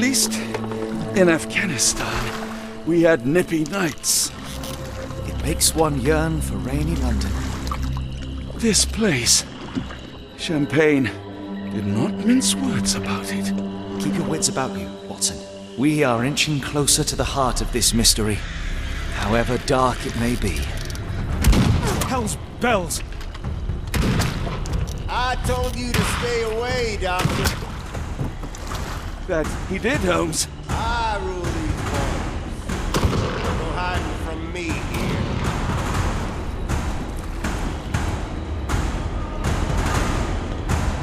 least in Afghanistan, we had nippy nights. It makes one yearn for rainy London. This place, Champagne, did not mince words about it. Keep your wits about you, Watson. We are inching closer to the heart of this mystery, however dark it may be. Hell's bells! I told you to stay away, Doctor. That he did, Holmes. I rule these waters. No hiding from me here.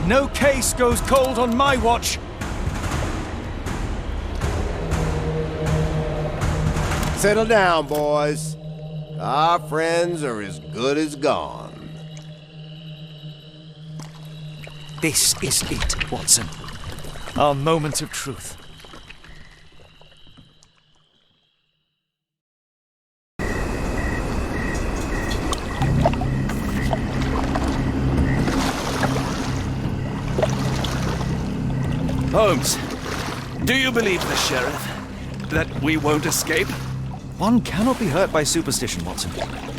No case goes cold on my watch! Settle down, boys. Our friends are as good as gone. This is it, Watson. Our moment of truth. Holmes, do you believe the sheriff? That we won't escape? One cannot be hurt by superstition, Watson.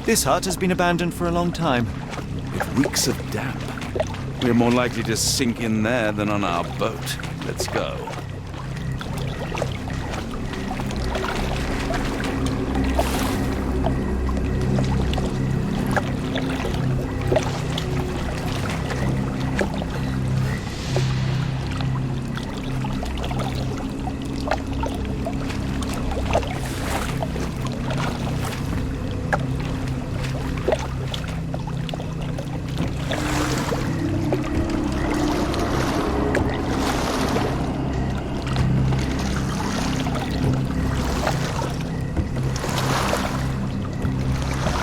This hut has been abandoned for a long time. It reeks of damp. We're more likely to sink in there than on our boat. Let's go.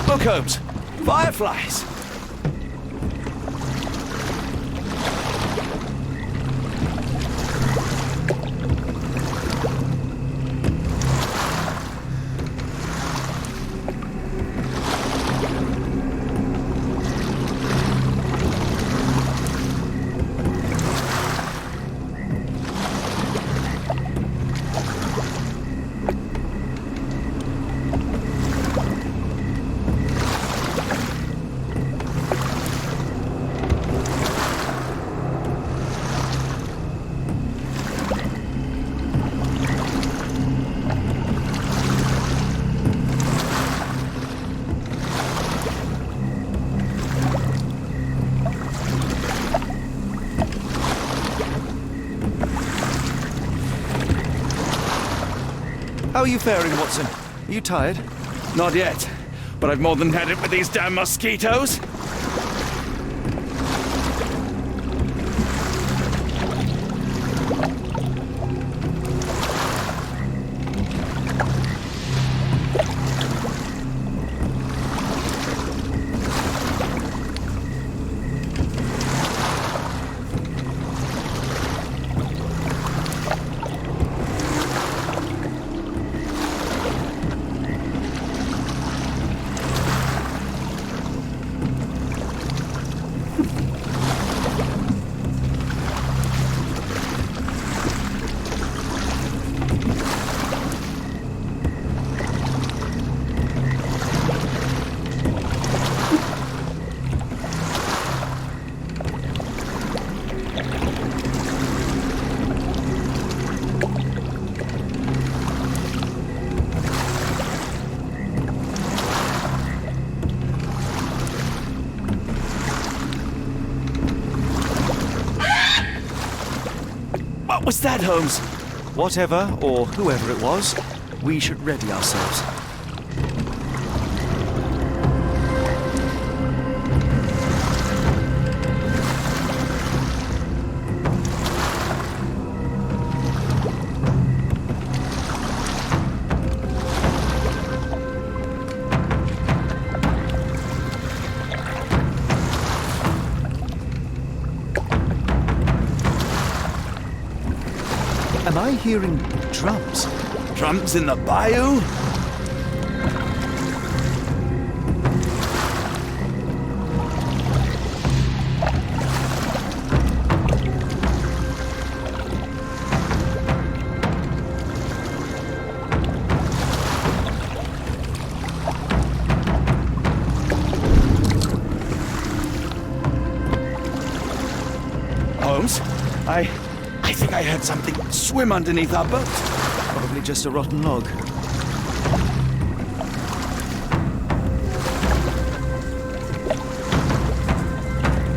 Look, Holmes. Fireflies. How are you faring, Watson? Are you tired? Not yet, but I've more than had it with these damn mosquitoes. What was that, Holmes? Whatever, or whoever it was, we should ready ourselves. Am I hearing drums? Drums in the bayou? think I heard something swim underneath our boat. Probably just a rotten log.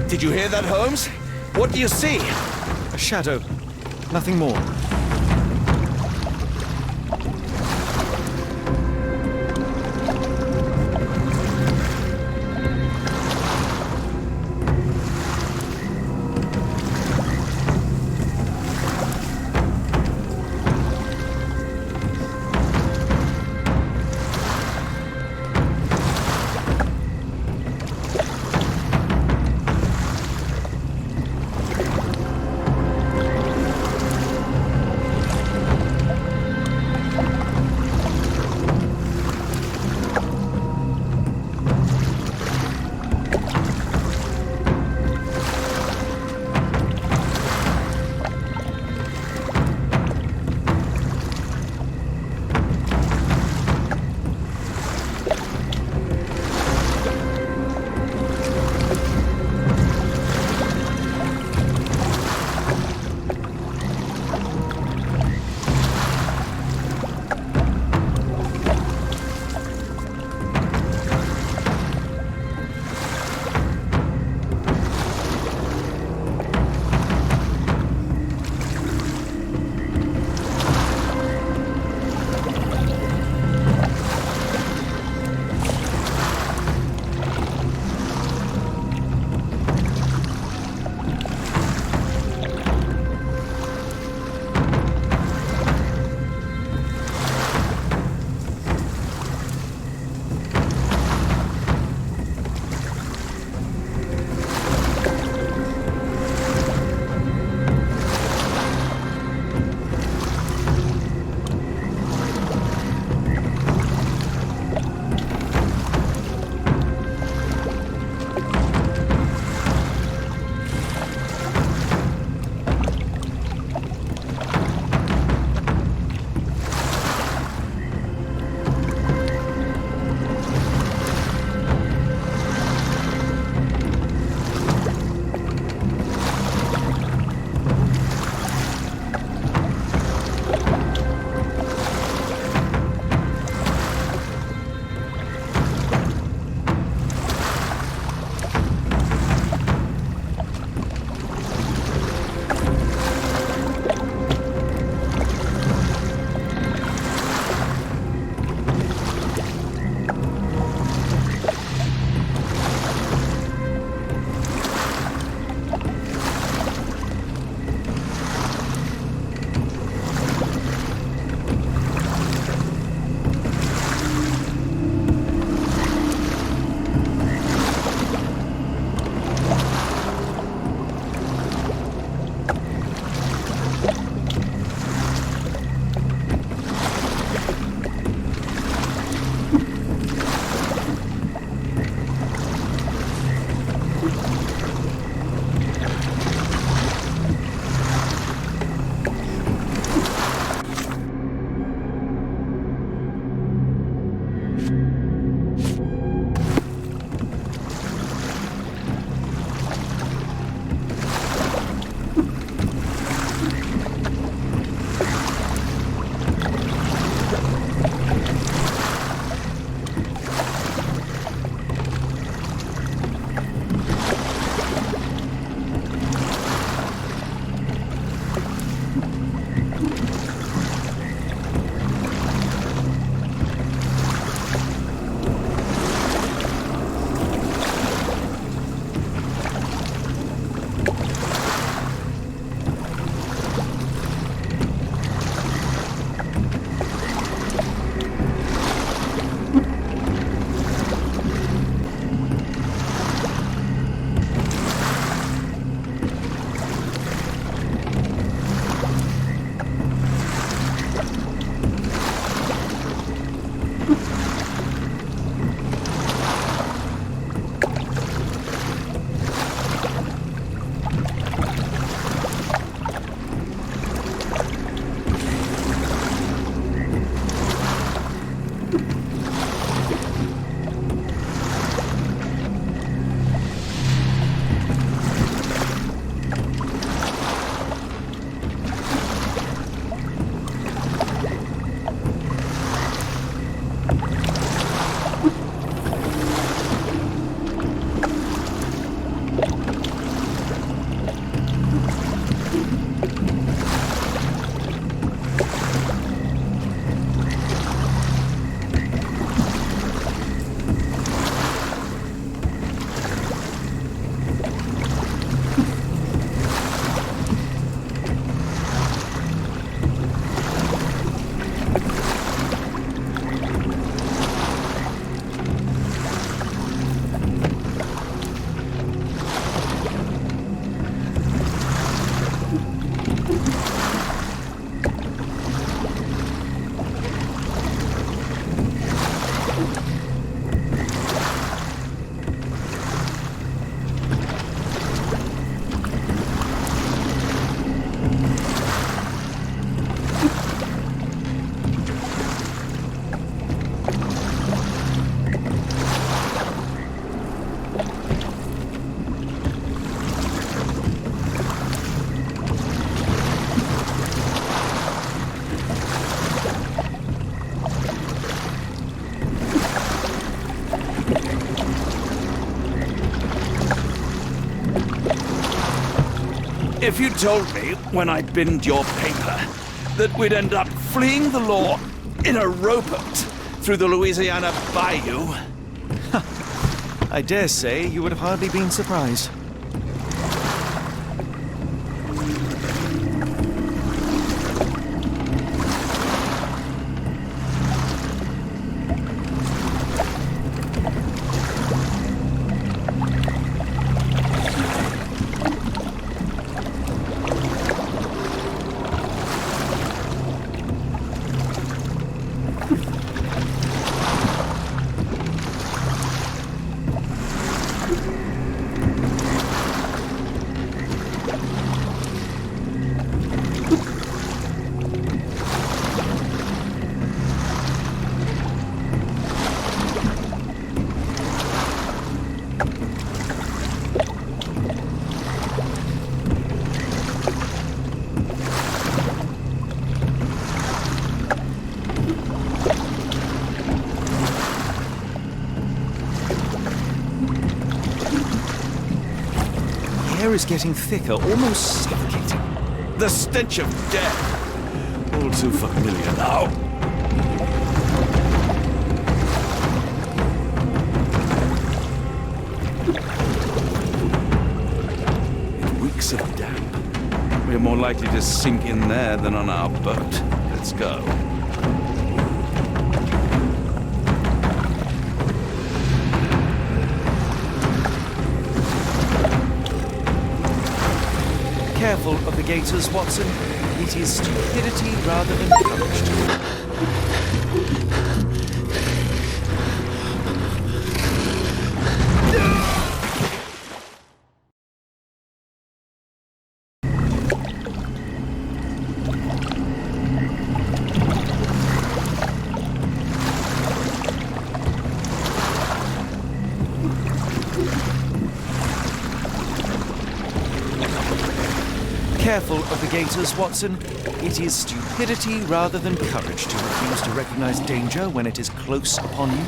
Did you hear that, Holmes? What do you see? A shadow. Nothing more. If you told me when I binned your paper that we'd end up fleeing the law in a rowboat through the Louisiana bayou... I dare say you would have hardly been surprised. The air is getting thicker, almost suffocating. The stench of death. All too familiar now. It reeks of damp. We're more likely to sink in there than on our boat. Let's go. Careful of the gators, Watson. It is stupidity rather than courage. Careful of the gators, Watson. It is stupidity rather than courage to refuse to recognize danger when it is close upon you.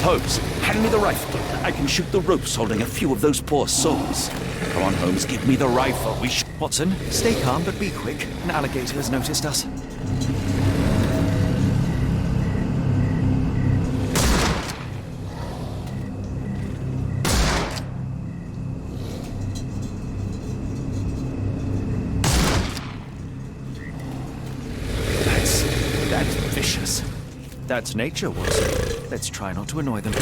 Holmes, hand me the rifle. I can shoot the ropes holding a few of those poor souls. Come on, Holmes, give me the rifle. Watson, stay calm but be quick. An alligator has noticed us. That's vicious. That's nature, Watson. Let's try not to annoy them.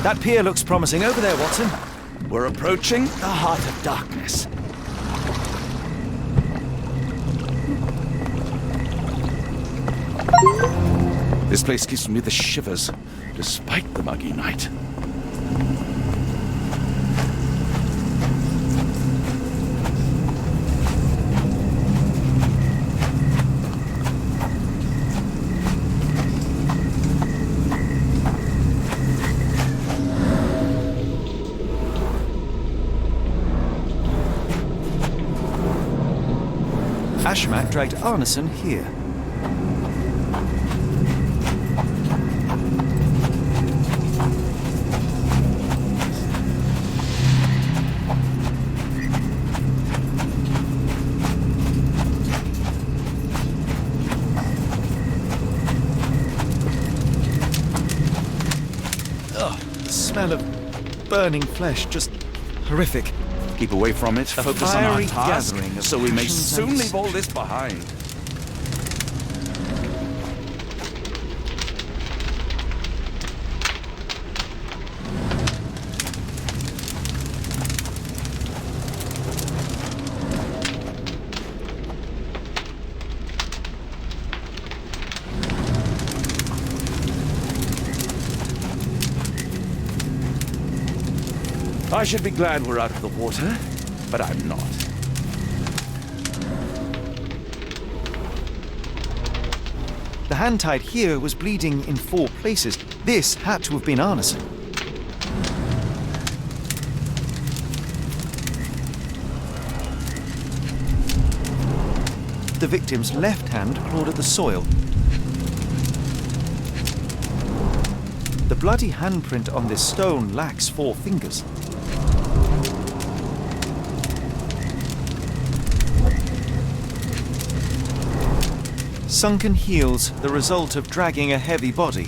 That pier looks promising over there, Watson. We're approaching the heart of darkness. This place gives me the shivers, despite the muggy night. Ashmat dragged Arneson here. The smell of burning flesh, just horrific. Keep away from it, focus on our fiery task, gathering of so we may passions soon and leave all this behind. I should be glad we're out of the water, but I'm not. The hand tied here was bleeding in 4 places. This had to have been Arneson. The victim's left hand clawed at the soil. The bloody handprint on this stone lacks 4 fingers. Sunken heels, the result of dragging a heavy body.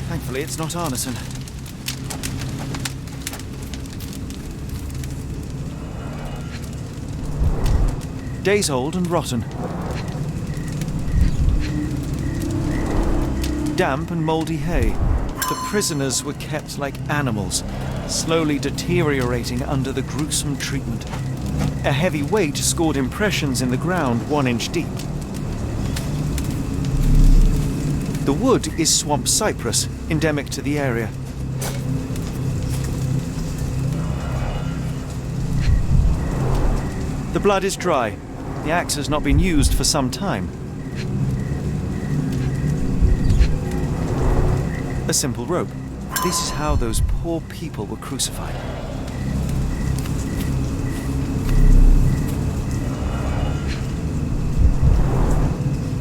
Thankfully, it's not Arneson. Days old and rotten. Damp and mouldy hay. The prisoners were kept like animals, slowly deteriorating under the gruesome treatment. A heavy weight scored impressions in the ground 1 inch deep. The wood is swamp cypress, endemic to the area. The blood is dry. The axe has not been used for some time. A simple rope. This is how those poor people were crucified.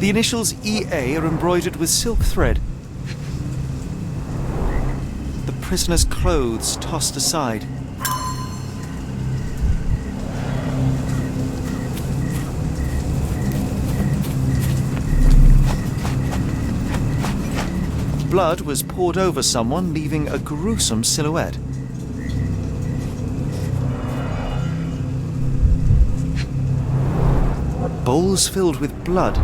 The initials EA are embroidered with silk thread. The prisoner's clothes tossed aside. Blood was poured over someone, leaving a gruesome silhouette. Bowls filled with blood.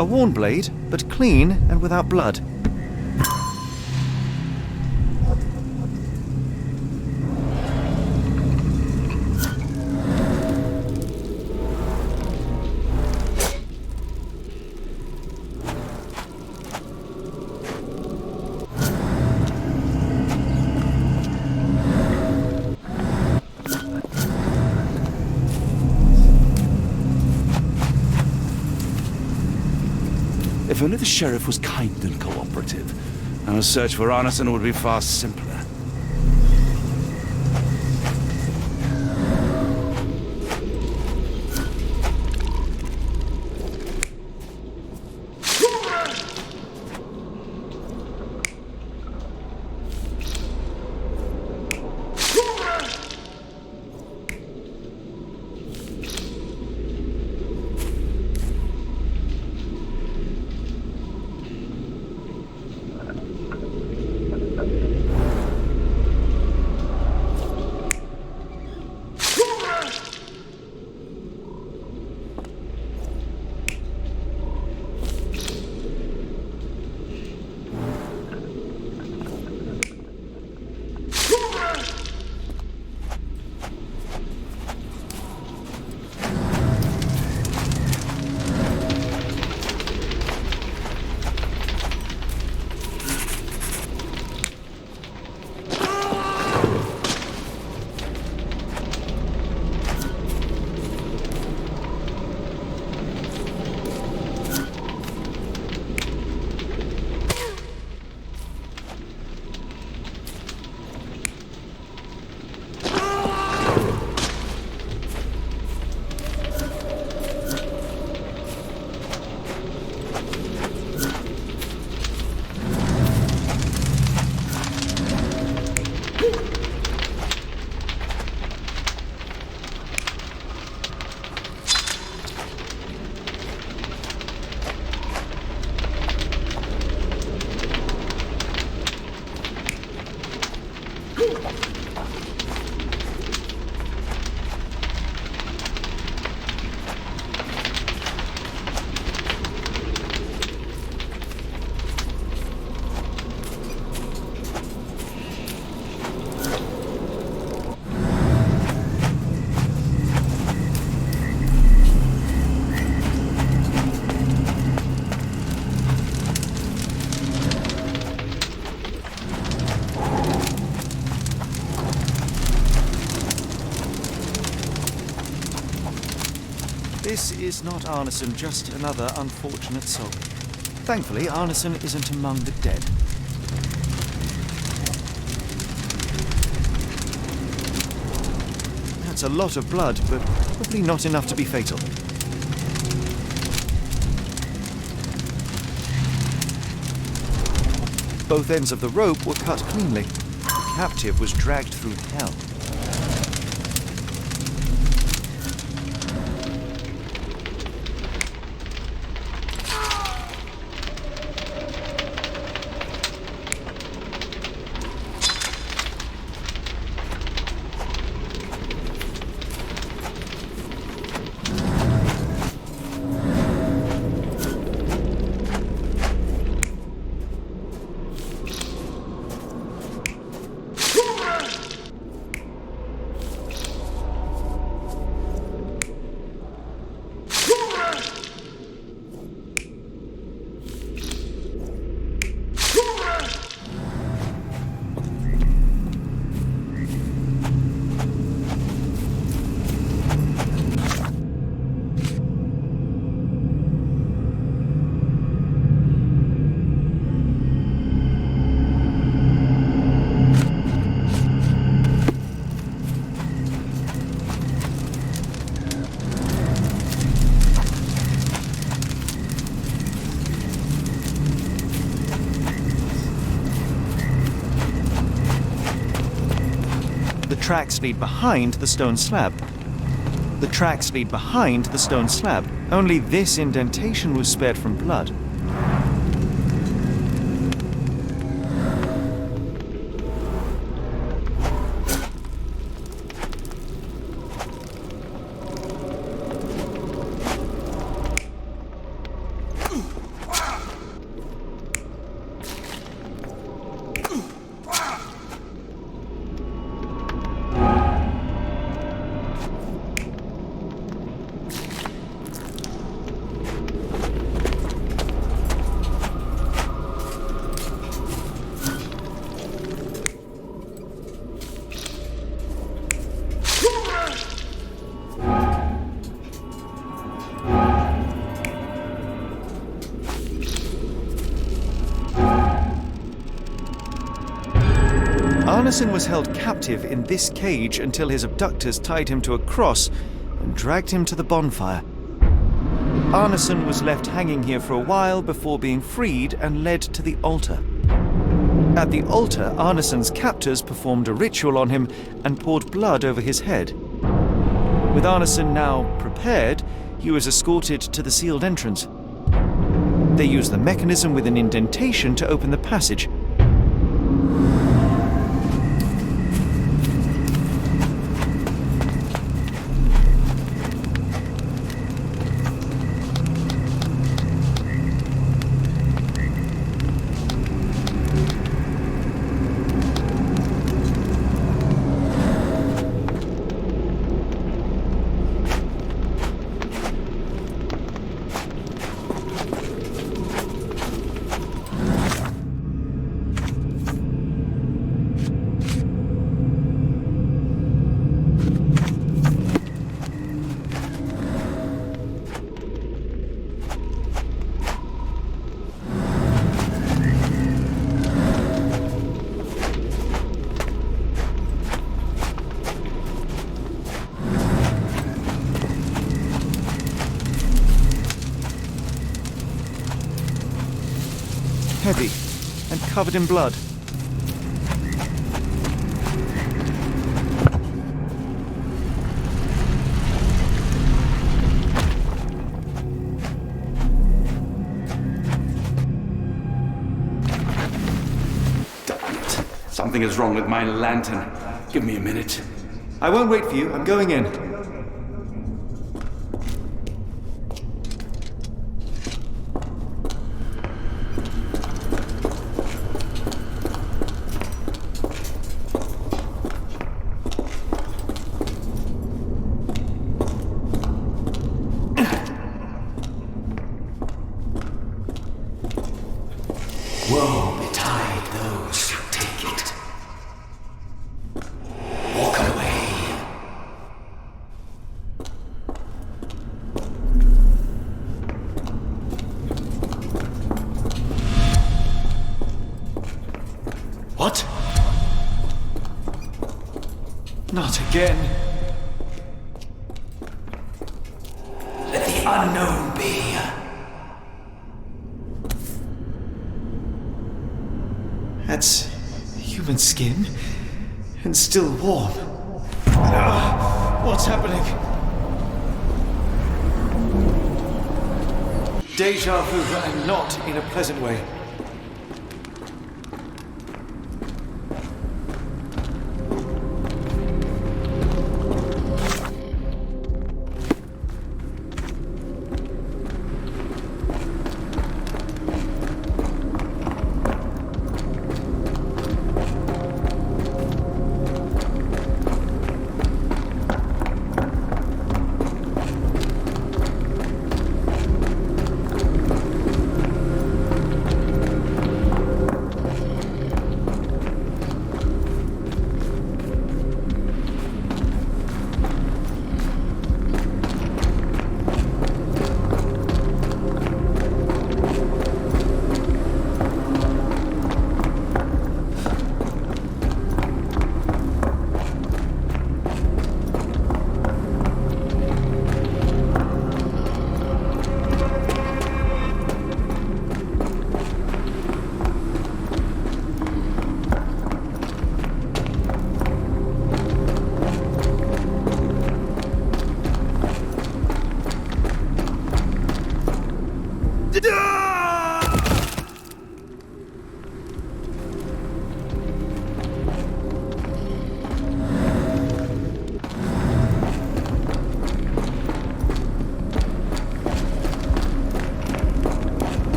A worn blade, but clean and without blood. If only the sheriff was kind and cooperative, our search for Arneson would be far simpler. is not Arneson just another unfortunate soul? Thankfully, Arneson isn't among the dead. That's a lot of blood, but probably not enough to be fatal. Both ends of the rope were cut cleanly. The captive was dragged through hell. The tracks lead behind the stone slab. The tracks lead behind the stone slab. Only this indentation was spared from blood. Arneson was held captive in this cage until his abductors tied him to a cross and dragged him to the bonfire. Arneson was left hanging here for a while before being freed and led to the altar. At the altar, Arneson's captors performed a ritual on him and poured blood over his head. With Arneson now prepared, he was escorted to the sealed entrance. They used the mechanism with an indentation to open the passage. Heavy and covered in blood. Damn it. Something is wrong with my lantern. Give me a minute. I won't wait for you. I'm going in. Woe betide those who take it. Walk away. Not again. Let the unknown be. That's human skin, and still warm. What's happening? Deja vu, and not in a pleasant way.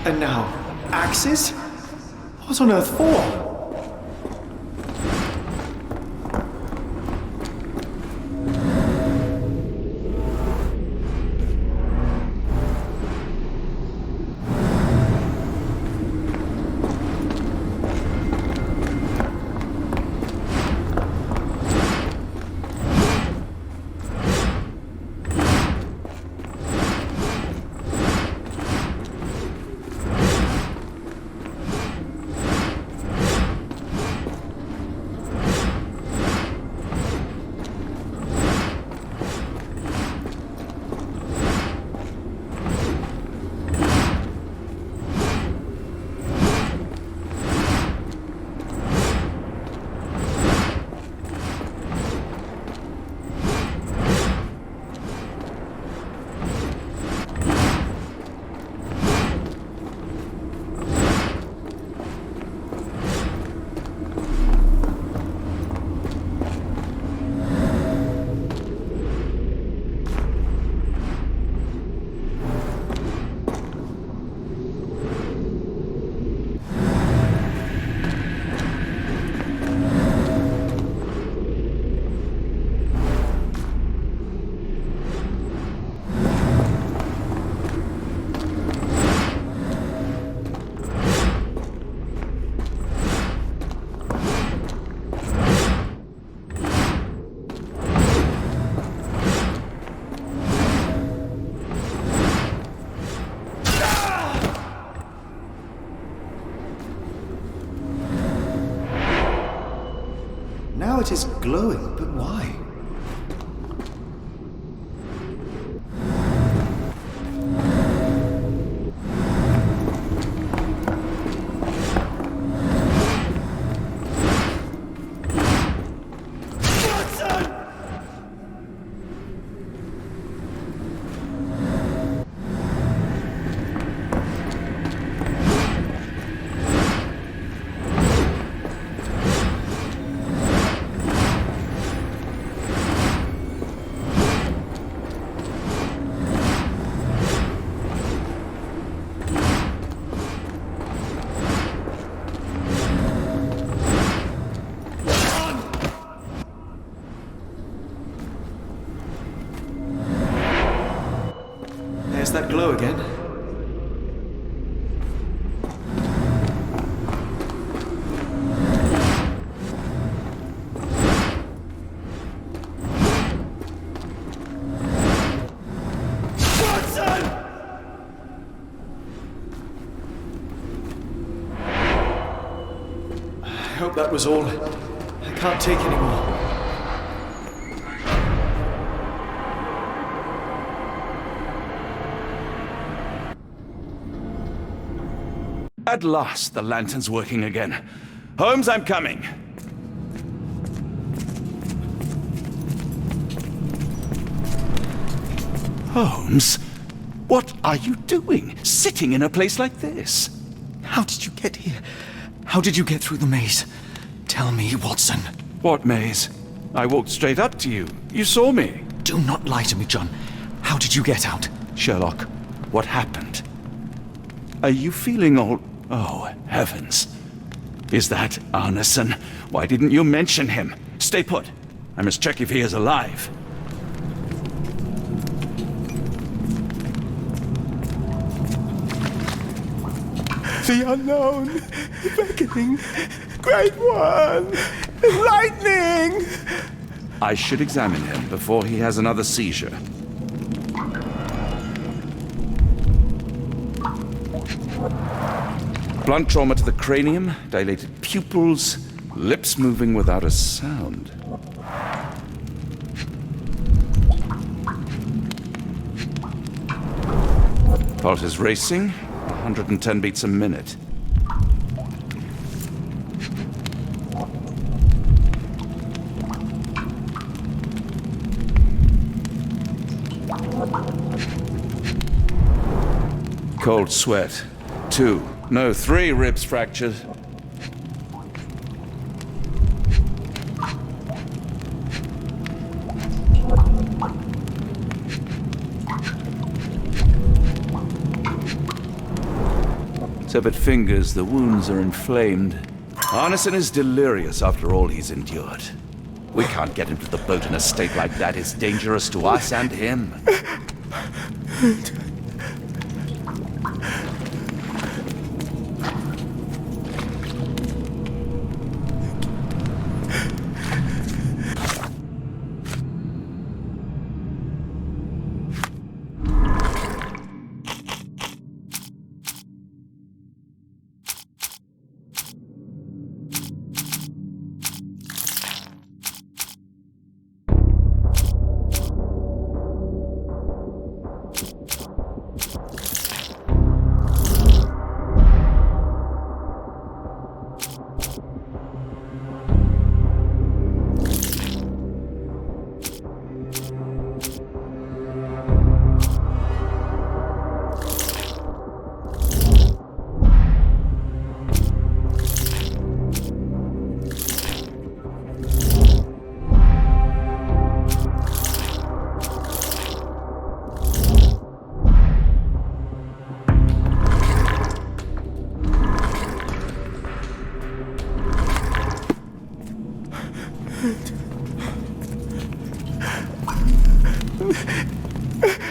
And now, axes? What on earth for? light is glowing, but why? There's that glow again. I hope that was all. I can't take any more. At last, the lantern's working again. Holmes, I'm coming. Holmes? What are you doing, sitting in a place like this? How did you get here? How did you get through the maze? Tell me, Watson. What maze? I walked straight up to you. You saw me. Do not lie to me, John. How did you get out? Sherlock, what happened? Are you feeling all... Oh, heavens. Is that Arneson? Why didn't you mention him? Stay put. I must check if he is alive. The unknown, beckoning, great one, lightning! I should examine him before he has another seizure. Blunt trauma to the cranium, dilated pupils, lips moving without a sound. Pulse is racing, 110 beats a minute. Cold sweat. 2, no, 3 ribs fractured. Severed fingers, the wounds are inflamed. Arneson is delirious after all he's endured. We can't get him to the boat in a state like that. It's dangerous to us and him.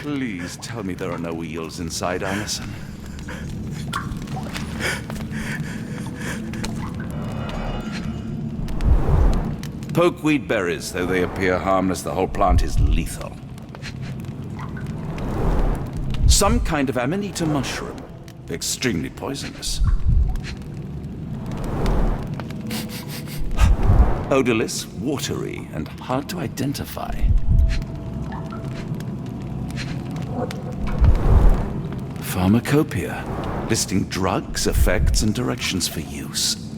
Please tell me there are no eels inside, Arneson. Pokeweed berries, though they appear harmless, the whole plant is lethal. Some kind of amanita mushroom, extremely poisonous. Odorless, watery, and hard to identify. Pharmacopoeia, listing drugs, effects, and directions for use.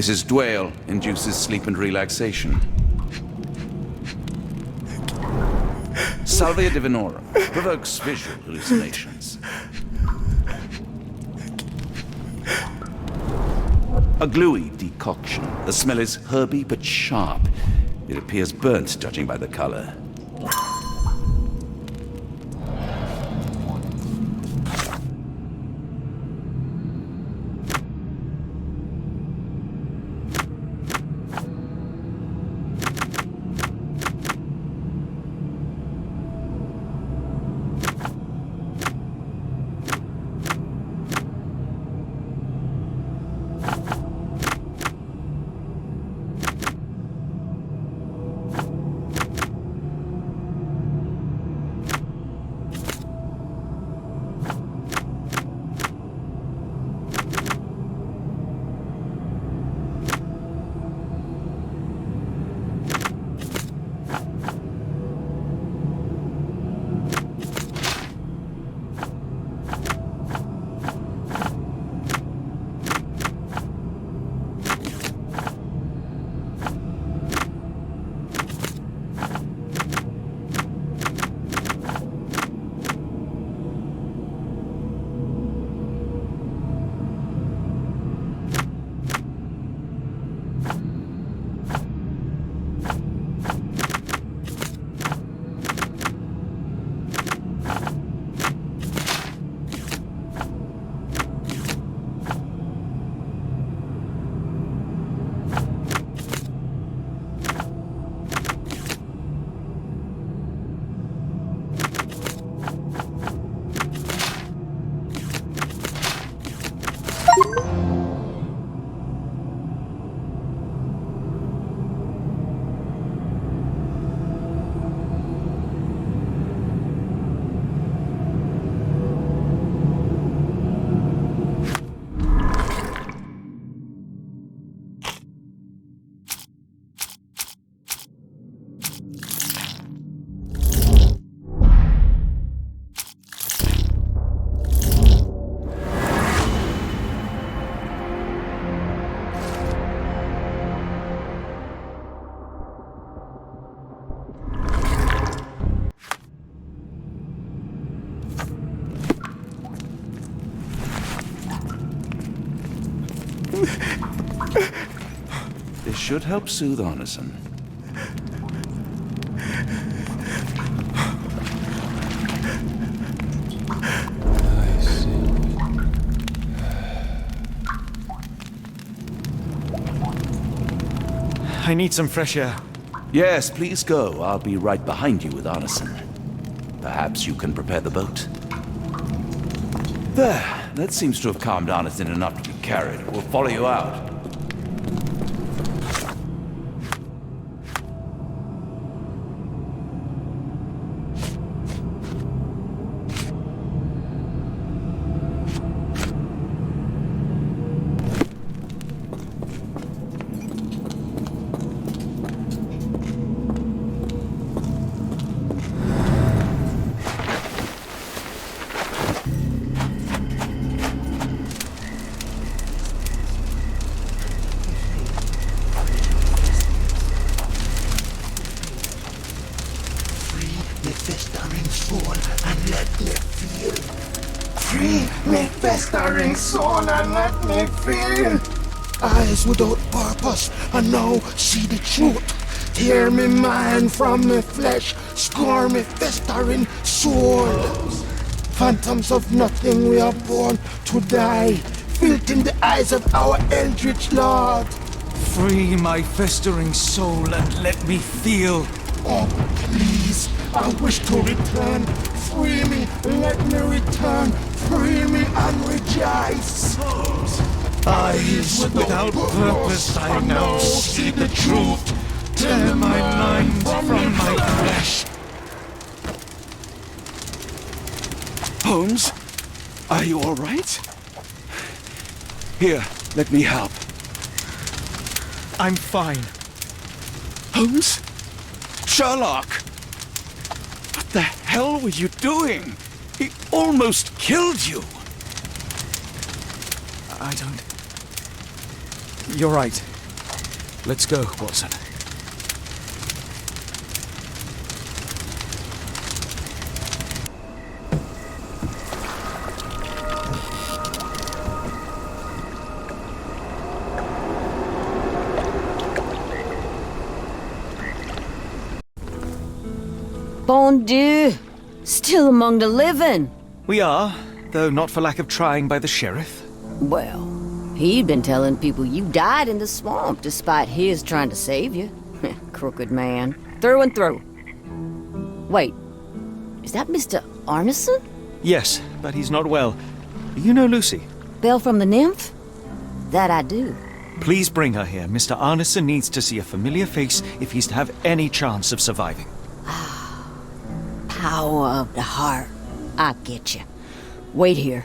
This is Dwale, induces sleep and relaxation. Salvia divinorum, provokes visual hallucinations. A gluey decoction. The smell is herby but sharp. It appears burnt, judging by the color. This should help soothe Arneson. I need some fresh air. Yes, please go. I'll be right behind you with Arneson. Perhaps you can prepare the boat. There. That seems to have calmed Arneson enough to be carried. We'll follow you out. Festering soul and let me feel. Eyes without purpose and now see the truth. Tear me mind from me flesh, score me festering soul. Phantoms of nothing, we are born to die, filth in the eyes of our eldritch lord. Free my festering soul and let me feel. Oh, please, I wish to return. Free me, let me return. Free me and rejoice. Eyes without purpose, I now see the truth. Tear my mind from my flesh. Holmes? Are you all right? Here, let me help. I'm fine. Holmes? Sherlock! What the hell were you doing? He almost killed you. I don't... You're right. Let's go, Watson. Bon Dieu! Still among the living. We are, though not for lack of trying by the sheriff. Well, he'd been telling people you died in the swamp despite his trying to save you. Crooked man. Through and through. Wait, is that Mr. Arneson? Yes, but he's not well. You know Lucy? Belle from the nymph? That I do. Please bring her here. Mr. Arneson needs to see a familiar face if he's to have any chance of surviving. Power of the heart. I get you. Wait here.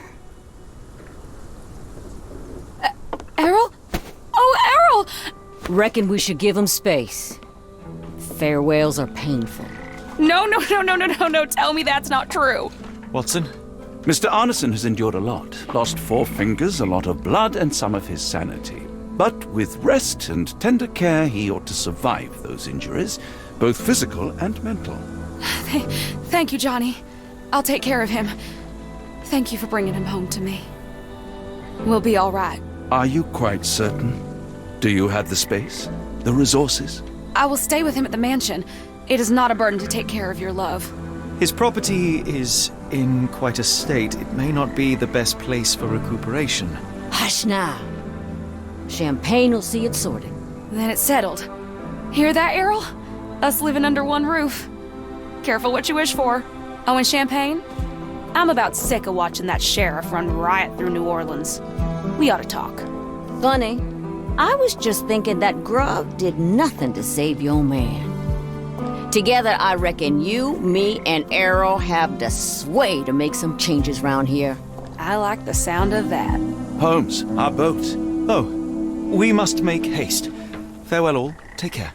Errol? Oh, Errol! Reckon we should give him space. Farewells are painful. No, tell me that's not true. Watson? Mr. Arneson has endured a lot. Lost 4 fingers, a lot of blood, and some of his sanity. But with rest and tender care, he ought to survive those injuries, both physical and mental. Thank you, Johnny. I'll take care of him. Thank you for bringing him home to me. We'll be all right. Are you quite certain? Do you have the space? The resources? I will stay with him at the mansion. It is not a burden to take care of your love. His property is in quite a state. It may not be the best place for recuperation. Hush now. Champagne will see it sorted. Then it's settled. Hear that, Errol? Us living under one roof. Careful what you wish for. Oh, and champagne? I'm about sick of watching that sheriff run riot through New Orleans. We ought to talk. Funny. I was just thinking that grub did nothing to save your man. Together, I reckon you, me, and Errol have the sway to make some changes round here. I like the sound of that. Holmes, our boat. Oh, we must make haste. Farewell all. Take care.